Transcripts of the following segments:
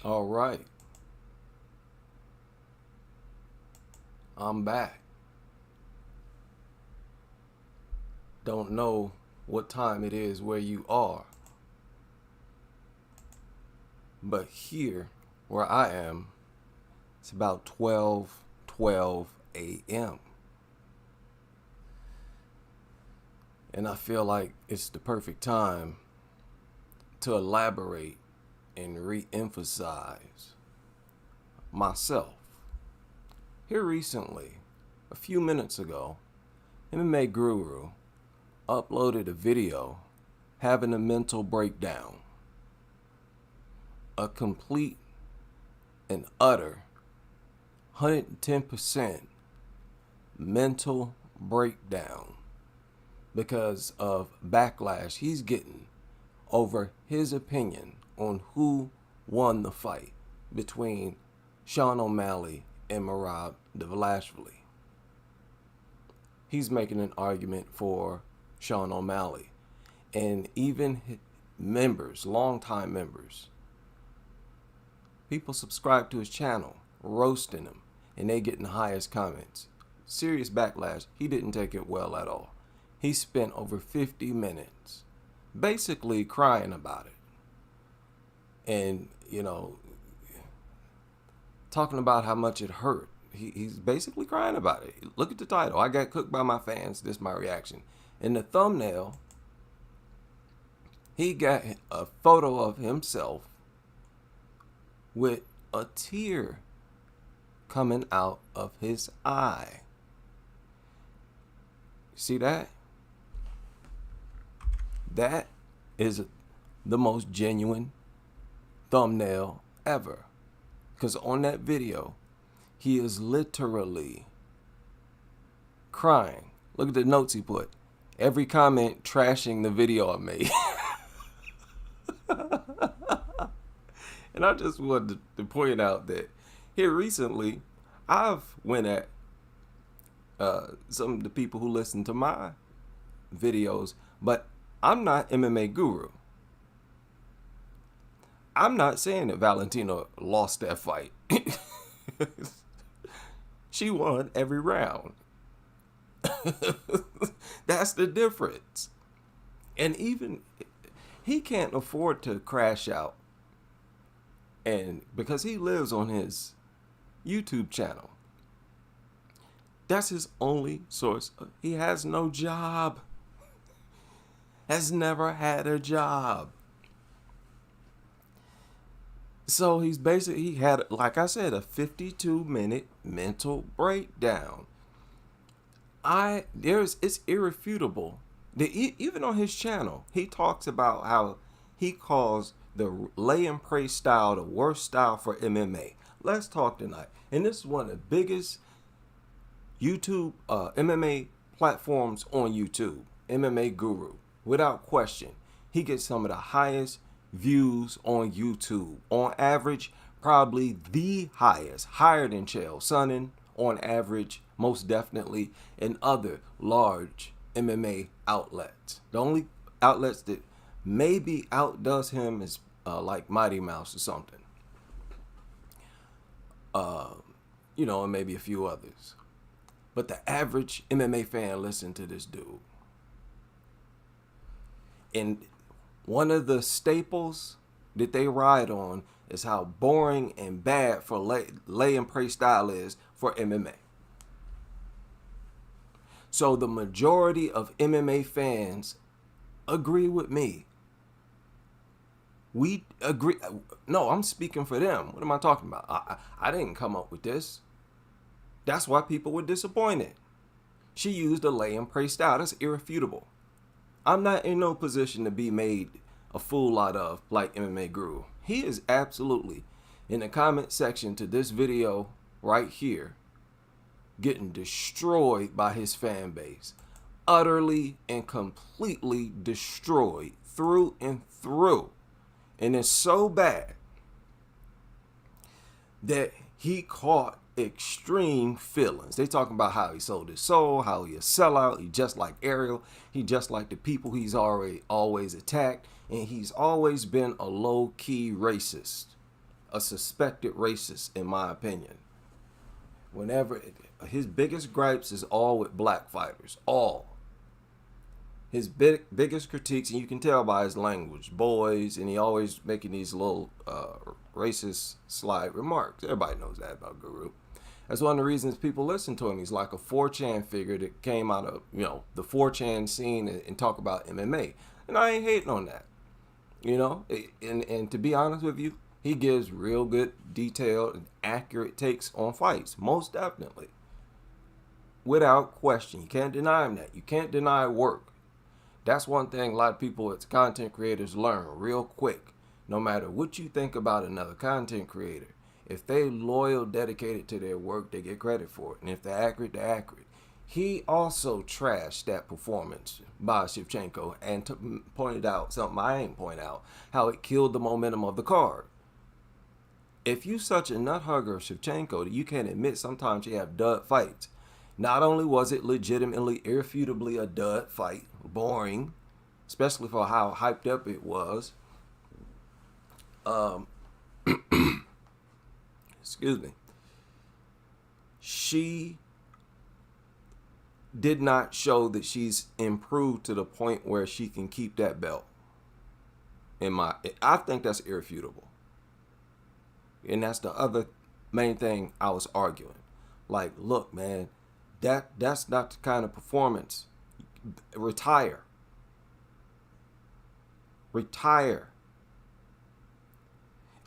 All right, I'm back. Don't know what time it is where you are, but here where I am, it's about 12 a.m. And I feel like it's the perfect time to elaborate and re-emphasize myself. Here recently, a few minutes ago, mmaguru uploaded a video having a mental breakdown. A complete and utter 110% mental breakdown because of backlash he's getting over his opinion on who won the fight between Sean O'Malley and Merab Dvalishvili. He's making an argument for Sean O'Malley, and even members, longtime members, people subscribe to his channel, roasting him, and they getting the highest comments. Serious backlash. He didn't take it well at all. He spent over 50 minutes basically crying about it. And, talking about how much it hurt. He's basically crying about it. Look at the title. I got cooked by my fans. This is my reaction. In the thumbnail, he got a photo of himself with a tear coming out of his eye. See that? That is the most genuine thumbnail ever. Because on that video, he is literally crying. Look at the notes he put. Every comment trashing the video I made. And I just wanted to point out that here recently, I've went at some of the people who listen to my videos, but I'm not MMA guru. I'm not saying that Valentina lost that fight. She won every round. That's the difference. And even he can't afford to crash out. And because he lives on his YouTube channel, that's his only source. He has no job. Has never had a job. So he had, like I said, a 52-minute mental breakdown. It's irrefutable that even on his channel, he talks about how he calls the lay and pray style the worst style for MMA. Let's talk tonight. And this is one of the biggest YouTube MMA platforms on YouTube, mmaguru, without question. He gets some of the highest views on YouTube. On average, probably the highest, higher than Chael Sonnen on average, most definitely, and other large MMA outlets. The only outlets that maybe outdoes him is like Mighty Mouse or something. And maybe a few others. But the average MMA fan listen to this dude. And one of the staples that they ride on is how boring and bad for lay and pray style is for MMA. So the majority of MMA fans agree with me. We agree. No, I'm speaking for them. What am I talking about? I didn't come up with this. That's why people were disappointed. She used a lay and pray style. That's irrefutable. I'm not in no position to be made a fool out of like mmaguru. He is absolutely in the comment section to this video right here getting destroyed by his fan base. Utterly and completely destroyed through and through. And it's so bad that he caught extreme feelings. They talking about how he sold his soul, how he a sellout, he just like Ariel, he just like the people he's always attacked, and he's always been a low-key racist, a suspected racist in my opinion. Whenever his biggest gripes is all with black fighters, all. His biggest critiques, and you can tell by his language, boys, and he always making these little racist slide remarks. Everybody knows that about Guru. That's one of the reasons people listen to him. He's like a 4chan figure that came out of, the 4chan scene and talk about MMA. And I ain't hating on that. And to be honest with you, he gives real good, detailed, and accurate takes on fights. Most definitely. Without question. You can't deny him that. You can't deny work. That's one thing a lot of people as content creators learn real quick. No matter what you think about another content creator, if they loyal, dedicated to their work, they get credit for it. And if they're accurate, they're accurate. He also trashed that performance by Shevchenko and pointed out something I ain't point out, how it killed the momentum of the card. If you such a nut hugger of Shevchenko that you can't admit sometimes you have dud fights, not only was it legitimately, irrefutably a dud fight, boring, especially for how hyped up it was. Excuse me. She did not show that she's improved to the point where she can keep that belt. I think that's irrefutable. And that's the other main thing I was arguing. Like, look, man, that's not the kind of performance. Retire.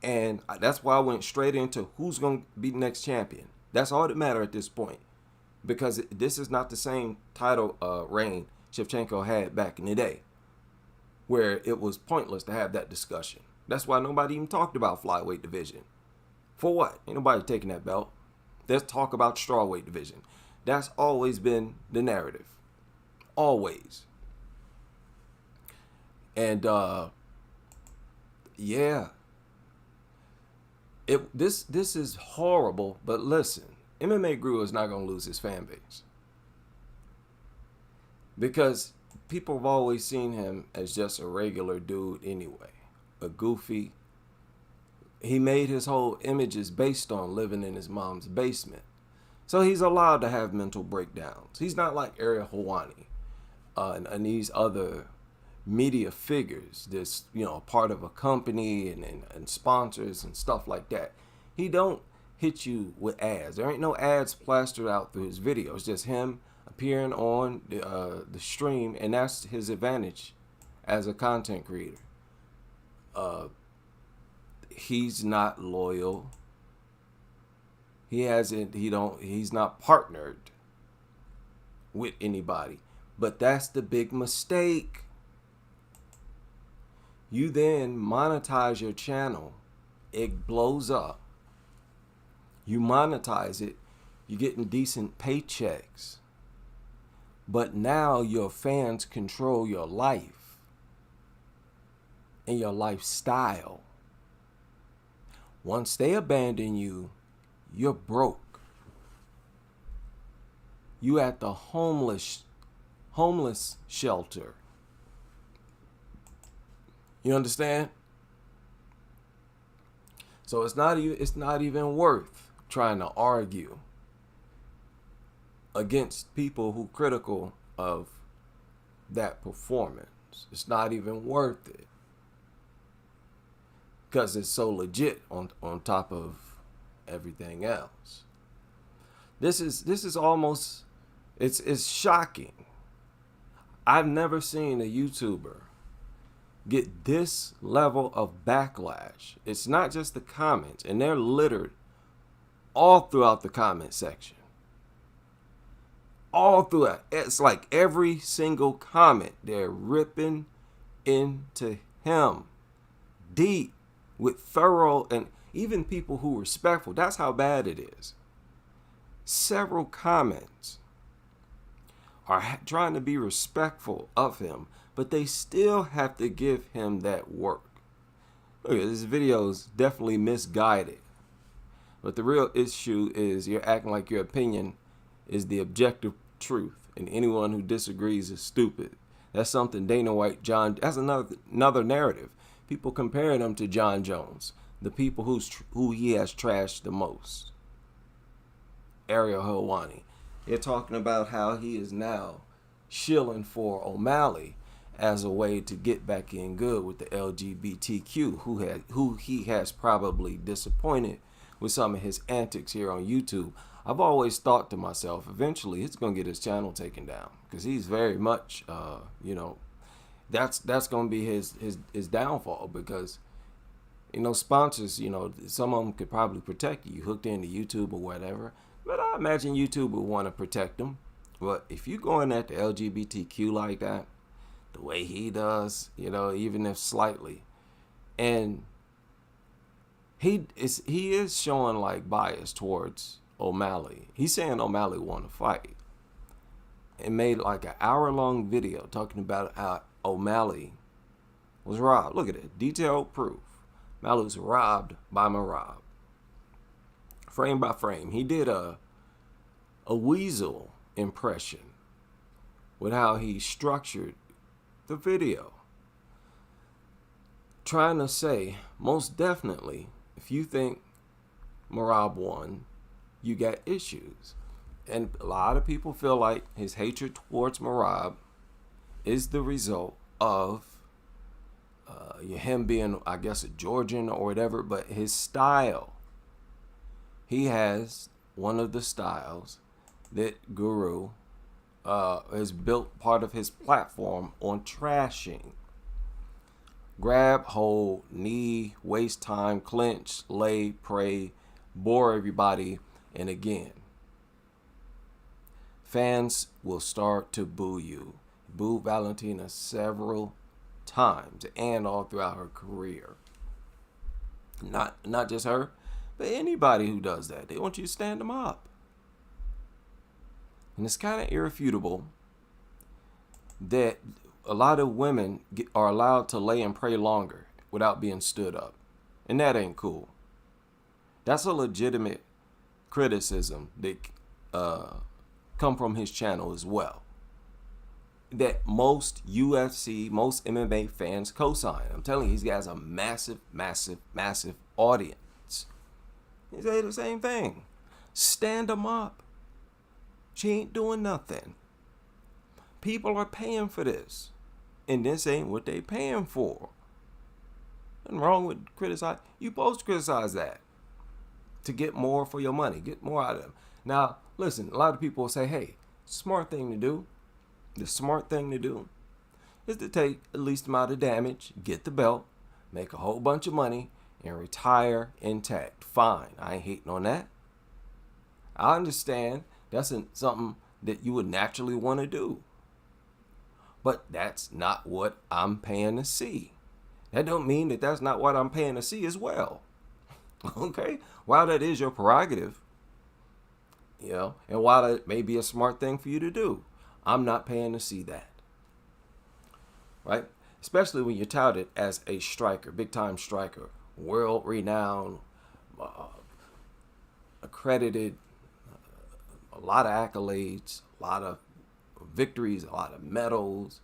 And that's why I went straight into who's going to be the next champion. That's all that matters at this point. Because this is not the same title reign Shevchenko had back in the day, where it was pointless to have that discussion. That's why nobody even talked about flyweight division. For what? Ain't nobody taking that belt. Let's talk about strawweight division. That's always been the narrative. Always. And yeah. This is horrible, but listen, mmaguru is not going to lose his fan base. Because people have always seen him as just a regular dude anyway. A goofy, He made his whole images based on living in his mom's basement. So he's allowed to have mental breakdowns. He's not like Ariel Helwani and these other media figures that's, part of a company and sponsors and stuff like that. He don't hit you with ads. There ain't no ads plastered out through his video. It's just him appearing on the stream, and that's his advantage as a content creator. He's not loyal. He's not partnered with anybody. But that's the big mistake. You then monetize your channel. It blows up. You monetize it. You're getting decent paychecks. But now your fans control your life and your lifestyle. Once they abandon you, you're broke. You at the homeless shelter. You understand? So it's not even worth trying to argue against people who critical of that performance. It's not even worth it. Because it's so legit on top of everything else. This is almost, it's shocking. I've never seen a YouTuber get this level of backlash. It's not just the comments, and they're littered all throughout the comment section. All throughout. It's like every single comment, they're ripping into him deep with thorough, and even people who are respectful. That's how bad it is. Several comments are trying to be respectful of him, but they still have to give him that work. Look, this video is definitely misguided. But the real issue is you're acting like your opinion is the objective truth, and anyone who disagrees is stupid. That's something Dana White, that's another narrative. People comparing him to John Jones, the people who he has trashed the most. Ariel Helwani. They're talking about how he is now shilling for O'Malley as a way to get back in good with the LGBTQ, who he has probably disappointed with some of his antics here on YouTube. I've always thought to myself, eventually he's going to get his channel taken down, because he's very much, that's going to be his downfall, because, sponsors, some of them could probably protect you, hooked into YouTube or whatever, but I imagine YouTube would want to protect them. But if you going at the LGBTQ like that, the way he does, even if slightly, and he is showing like bias towards O'Malley. He's saying O'Malley won a fight, and made like an hour-long video talking about how O'Malley was robbed. Look at it, detailed proof. O'Malley was robbed by Marab. Frame by frame, he did a weasel impression with how he structured the video, trying to say, most definitely, if you think Marab won, you got issues. And a lot of people feel like his hatred towards Marab is the result of him being, I guess, a Georgian or whatever, but his style. He has one of the styles that Guru has built part of his platform on trashing. Grab, hold, knee, waste time, clinch, lay, pray, bore everybody, and again. Fans will start to boo you. Boo Valentina several times and all throughout her career. Not just her, but anybody who does that. They want you to stand them up. And it's kind of irrefutable that a lot of women are allowed to lay and pray longer without being stood up. And that ain't cool. That's a legitimate criticism that come from his channel as well. that most UFC, most MMA fans co-sign. I'm telling you, he has a massive, massive, massive audience. He say the same thing. Stand them up. She ain't doing nothing. People are paying for this. And this ain't what they paying for. Nothing wrong with criticize. You supposed to criticize that. To get more for your money. Get more out of them. Now, listen, a lot of people will say, hey, smart thing to do. The smart thing to do is to take the least amount of damage, get the belt, make a whole bunch of money, and retire intact. Fine. I ain't hating on that. I understand that's something that you would naturally want to do. But that's not what I'm paying to see. That don't mean that that's not what I'm paying to see as well. Okay? While that is your prerogative, and while it may be a smart thing for you to do, I'm not paying to see that. Right? Especially when you're touted as a striker, big-time striker, world-renowned, accredited, a lot of accolades, a lot of victories, a lot of medals,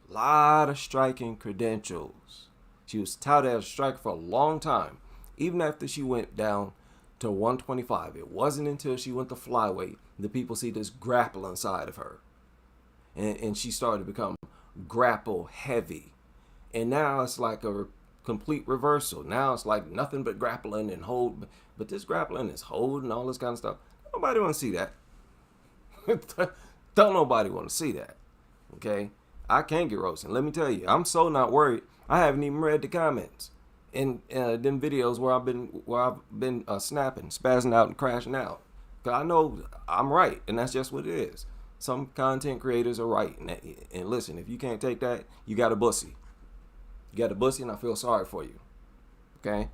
a lot of striking credentials. She was touted as a striker for a long time, even after she went down to 125. It wasn't until she went to flyweight that people see this grappling side of her. And she started to become grapple heavy. And now it's like a complete reversal. Now it's like nothing but grappling and hold. But this grappling is holding, all this kind of stuff. Nobody want to see that. Don't nobody want to see that. Okay? I can't get roasted. Let me tell you, I'm so not worried. I haven't even read the comments in them videos where I've been snapping, spazzing out, and crashing out. Cause I know I'm right, and that's just what it is. Some content creators are right, and listen, if you can't take that, you got a bussy. You got a bussy, and I feel sorry for you. Okay?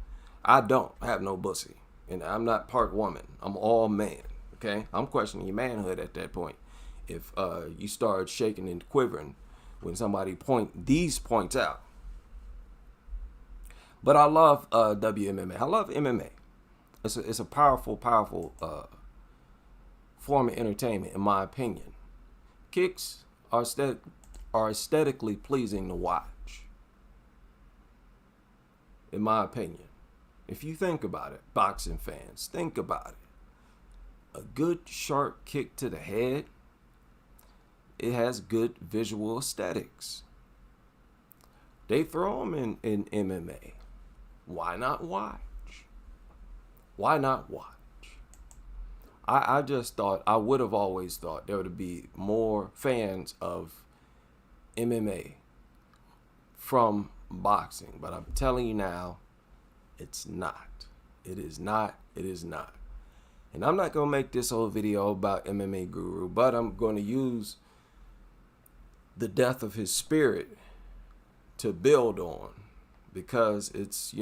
I don't have no bussy, and I'm not part woman. I'm all man. Okay? I'm questioning your manhood at that point. If you start shaking and quivering when somebody point these points out. But I love WMMA. I love MMA. It's a powerful, powerful form of entertainment, in my opinion. Kicks are aesthetically pleasing to watch, in my opinion. If you think about it, boxing fans, think about it. A good sharp kick to the head, it has good visual aesthetics. They throw them in MMA. Why not watch? Why not watch? I just thought, I would have always thought there would be more fans of MMA from boxing. But I'm telling you now, it's not. It is not. It is not. And I'm not going to make this whole video about MMA Guru, but I'm going to use the death of his spirit to build on, because it's,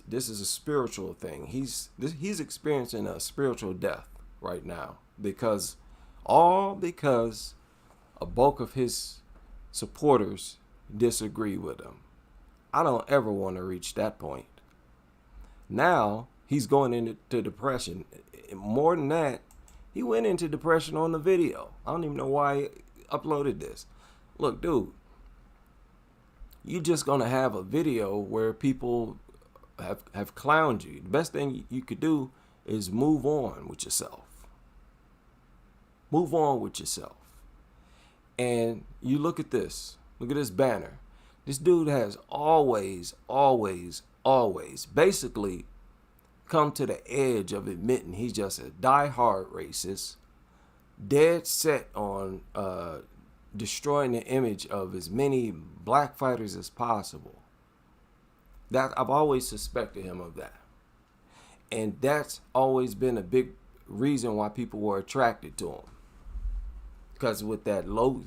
this is a spiritual thing. He's experiencing a spiritual death right now, because a bulk of his supporters disagree with him. I don't ever want to reach that point. Now he's going into depression. More than that, he went into depression on the video. I don't even know why he uploaded this. Look, dude, you're just going to have a video where people have clowned you. The best thing you could do is move on with yourself. Move on with yourself. And you look at this. Look at this banner. This dude has always basically come to the edge of admitting he's just a die-hard racist, dead set on destroying the image of as many black fighters as possible. That I've always suspected him of that. And that's always been a big reason why people were attracted to him. Because with that low,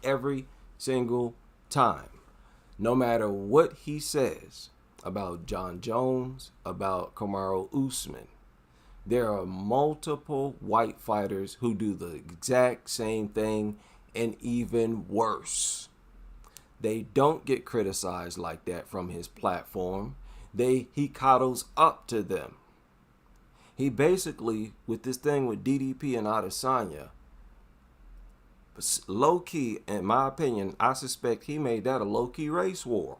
every single time, no matter what he says about John Jones, about Kamaru Usman, there are multiple white fighters who do the exact same thing and even worse. They don't get criticized like that from his platform. He coddles up to them. He basically, with this thing with DDP and Adesanya, low key, in my opinion, I suspect he made that a low key race war.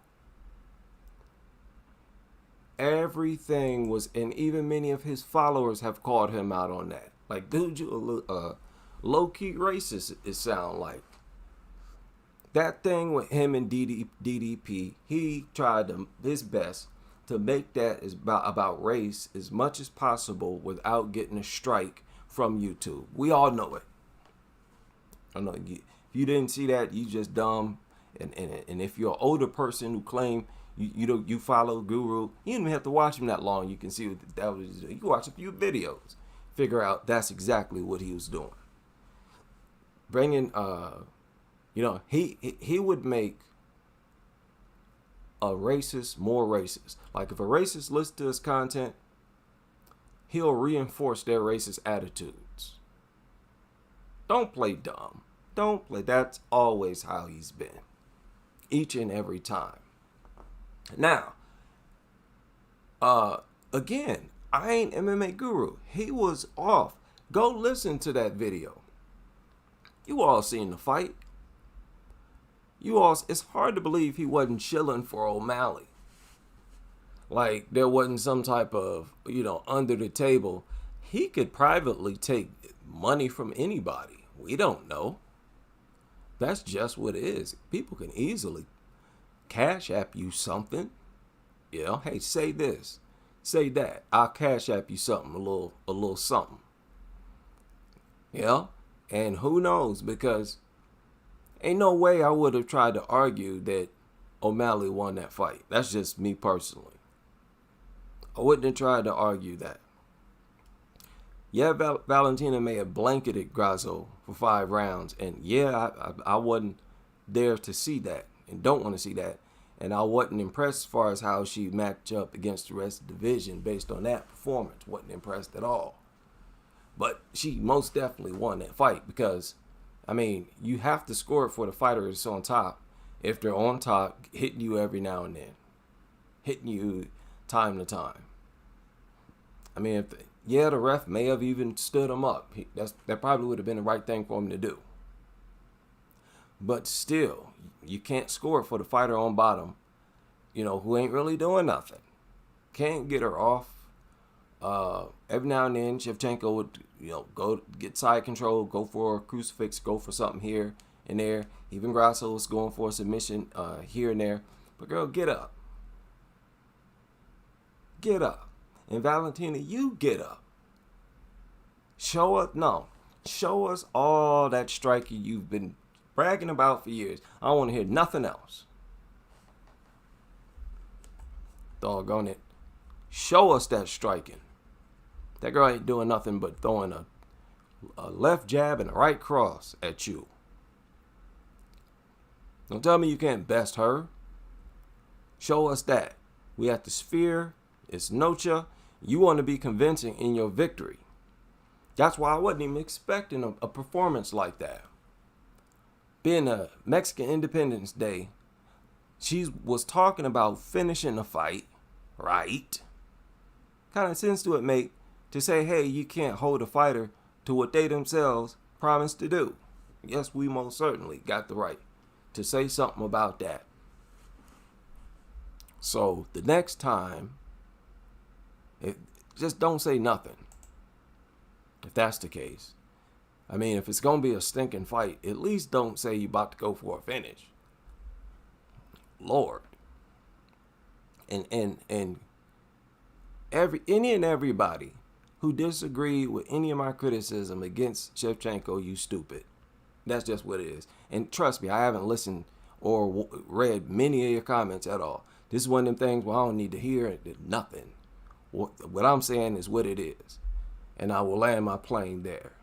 Everything was, and even many of his followers have called him out on that. Like, dude, you low key racist. It sound like that thing with him and DDP. He tried his best to make that is about race as much as possible without getting a strike from YouTube. We all know it. I know if you didn't see that, you just dumb. And if you're an older person who claim you follow Guru, you don't even have to watch him that long. You can see what that was. You can watch a few videos, figure out that's exactly what he was doing. Bringing, he would make a racist more racist. Like if a racist listens to his content, he'll reinforce their racist attitudes. Don't play dumb. Don't play. That's always how he's been. Each and every time. Now, again, I ain't MMA guru. He was off. Go listen to that video. You all seen the fight. It's hard to believe he wasn't chilling for O'Malley. Like there wasn't some type of, under the table. He could privately take money from anybody. We don't know. That's just what it is. People can easily Cash App you something. Hey, say this, say that. I'll Cash App you something, a little something. And who knows, because ain't no way I would have tried to argue that O'Malley won that fight. That's just me personally. I wouldn't have tried to argue that. Yeah, Valentina may have blanketed Grasso for 5 rounds. And yeah, I wasn't there to see that and don't want to see that. And I wasn't impressed as far as how she matched up against the rest of the division based on that performance. Wasn't impressed at all. But she most definitely won that fight because, you have to score it for the fighter that's on top. If they're on top, hitting you every now and then. Hitting you time to time. The ref may have even stood him up. That probably would have been the right thing for him to do. But still, you can't score it for the fighter on bottom, who ain't really doing nothing. Can't get her off. Every now and then, Shevchenko would, go get side control, go for a crucifix, go for something here and there. Even Grasso was going for a submission here and there. But girl, get up. Get up. And Valentina, you get up. Show us all that striking you've been bragging about for years. I don't want to hear nothing else. Doggone it. Show us that striking. That girl ain't doing nothing but throwing a left jab and a right cross at you. Don't tell me you can't best her. Show us that. We at the Sphere. It's Nocha. You want to be convincing in your victory. That's why I wasn't even expecting a performance like that. Being a Mexican Independence Day, she was talking about finishing the fight, right? Kind of sense to it make to say, hey, you can't hold a fighter to what they themselves promised to do. Yes, we most certainly got the right to say something about that. So the next time, just don't say nothing. If that's the case. If it's going to be a stinking fight, at least don't say you're about to go for a finish. Lord. And everybody who disagreed with any of my criticism against Shevchenko, you stupid. That's just what it is. And trust me, I haven't listened or read many of your comments at all. This is one of them things where I don't need to hear nothing. What I'm saying is what it is. And I will land my plane there.